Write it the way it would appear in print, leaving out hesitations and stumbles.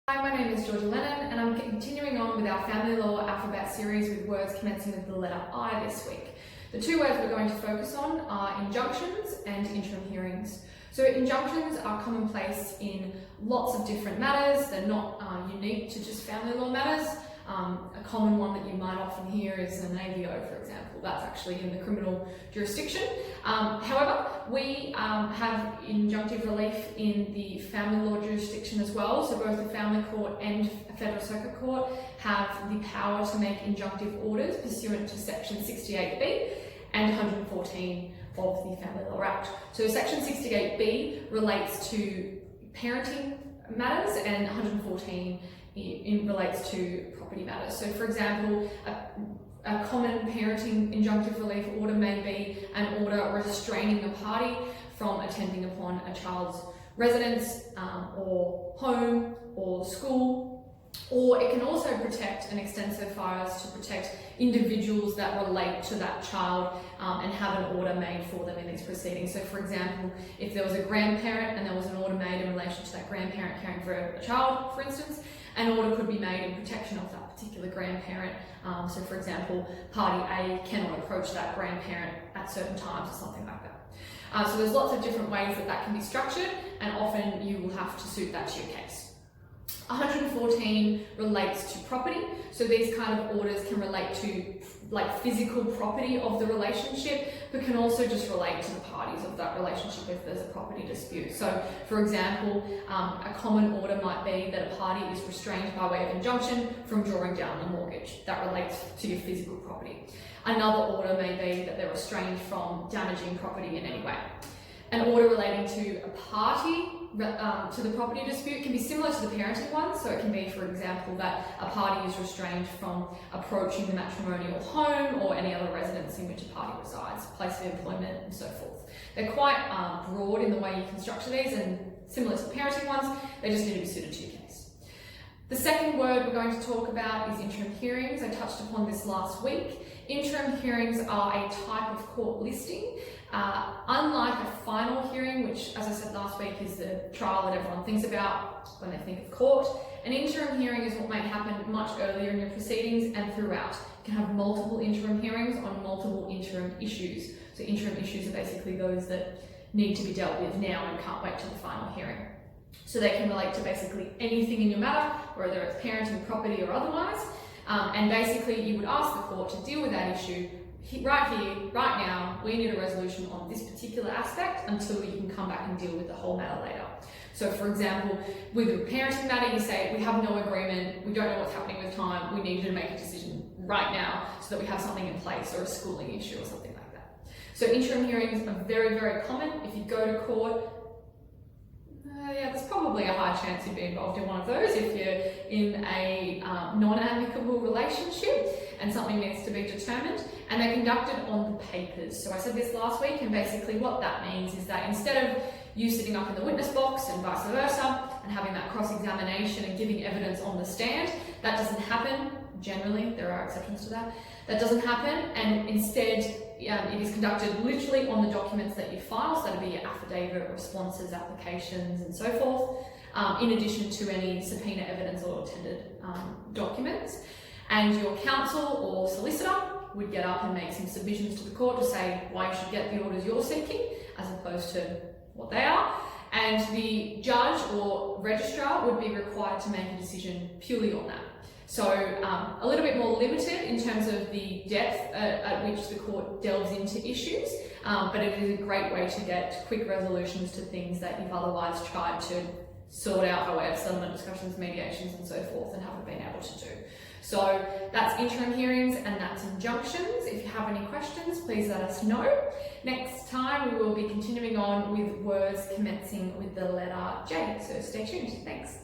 Hi, my name is Georgia Lennon and I'm continuing on with our family law alphabet series with words commencing with the letter I this week. The two words we're going to focus on are injunctions and interim hearings. So injunctions are commonplace in lots of different matters. They're not unique to just family law matters. A common one that you might often hear is an AVO, for example. That's actually in the criminal jurisdiction. However, we have injunctive relief in the family law jurisdiction as well. So both the family court and federal circuit court have the power to make injunctive orders pursuant to section 68B and 114 of the Family Law Act. So section 68B relates to parenting matters and 114 relates to property matters. So for example, a common parenting injunctive relief order may be an order restraining a party from attending upon a child's residence or home or school. Or it can also protect and extend so far as to protect individuals that relate to that child and have an order made for them in these proceedings. So for example, if there was a grandparent and there was an order made in relation to that grandparent caring for a child, for instance, an order could be made in protection of that particular grandparent. So for example, party A cannot approach that grandparent at certain times or something like that. So there's lots of different ways that can be structured, and often you will have to suit that to your case. 114 relates to property, so these kind of orders can relate to like physical property of the relationship, but can also just relate to the parties of that relationship if there's a property dispute. So for example, a common order might be that a party is restrained by way of injunction from drawing down a mortgage. That relates to your physical property. Another order may be that they're restrained from damaging property in any way. An order relating to a party to the property dispute can be similar to the parenting one. So it can be, for example, that a party is restrained from approaching the matrimonial home or any other residence in which a party resides, place of employment and so forth. They're quite broad in the way you can structure these, and similar to the parenting ones, they just need to be suited to your case. The second word we're going to talk about is interim hearings. I touched upon this last week. Interim hearings are a type of court listing. Unlike a final hearing, which, as I said last week, is the trial that everyone thinks about when they think of court, an interim hearing is what may happen much earlier in your proceedings and throughout. You can have multiple interim hearings on multiple interim issues. So interim issues are basically those that need to be dealt with now and can't wait till the final hearing. So they can relate to basically anything in your matter, whether it's parenting, property or otherwise. And basically you would ask the court to deal with that issue right here, right now. We need a resolution on this particular aspect until you can come back and deal with the whole matter later. So for example, with a parenting matter, you say, we have no agreement, we don't know what's happening with time, we need you to make a decision right now so that we have something in place, or a schooling issue or something like that. So interim hearings are very, very common. If you go to court, yeah, there's probably a high chance you'd be involved in one of those if you're in a non-amicable relationship and something needs to be determined, and they're conducted on the papers. So I said this last week, and basically what that means is that instead of you sitting up in the witness box and vice versa and having that cross-examination and giving evidence on the stand, that doesn't happen. Generally, there are exceptions to that. That doesn't happen, and instead it is conducted literally on the documents that you file. So that'll be your affidavit, responses, applications and so forth, in addition to any subpoena evidence or tendered documents. And your counsel or solicitor would get up and make some submissions to the court to say why you should get the orders you're seeking as opposed to what they are. And the judge or registrar would be required to make a decision purely on that. So a little bit more limited in terms of the depth at which the court delves into issues, but it is a great way to get quick resolutions to things that you've otherwise tried to sort out by way of settlement discussions, mediations and so forth, and haven't been able to do. So that's interim hearings and that's injunctions. If you have any questions, please let us know. Next time we will be continuing on with words commencing with the letter J, so stay tuned. Thanks.